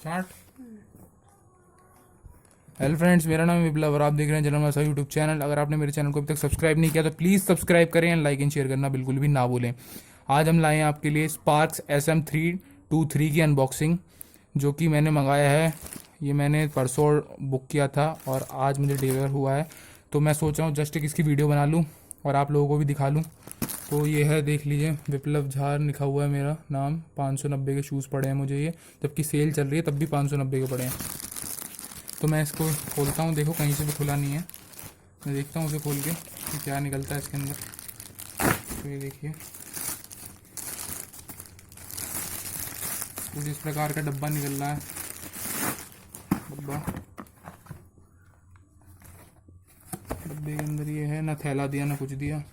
Start. Hello friends, मेरा नाम है विप्लव और आप देख रहे हैं जनरल मासा यूट्यूब चैनल। अगर आपने मेरे चैनल को अभी तक सब्सक्राइब नहीं किया तो प्लीज़ सब्सक्राइब करें एंड लाइक एंड शेयर करना बिल्कुल भी ना भूलें। आज हम लाए हैं आपके लिए स्पार्क्स SM323 की अनबॉक्सिंग, जो कि मैंने मंगाया है। ये मैंने परसों बुक किया था और आज मुझे डिलीवर हुआ है, तो मैं सोच रहा हूँ जस्ट एक इसकी वीडियो बना लूँ और आप लोगों को भी दिखा लूँ। तो ये है, देख लीजिए, विप्लव झार लिखा हुआ है मेरा नाम। 590 के शूज़ पड़े हैं मुझे ये, जबकि सेल चल रही है तब भी 590 के पड़े हैं। तो मैं इसको खोलता हूँ, देखो कहीं से भी खुला नहीं है। मैं देखता हूँ उसे खोल के कि क्या निकलता है इसके अंदर। तो ये देखिए, कुछ इस प्रकार का डब्बा निकल रहा है। डब्बे के अंदर ये है, ना थैला दिया ना कुछ दिया।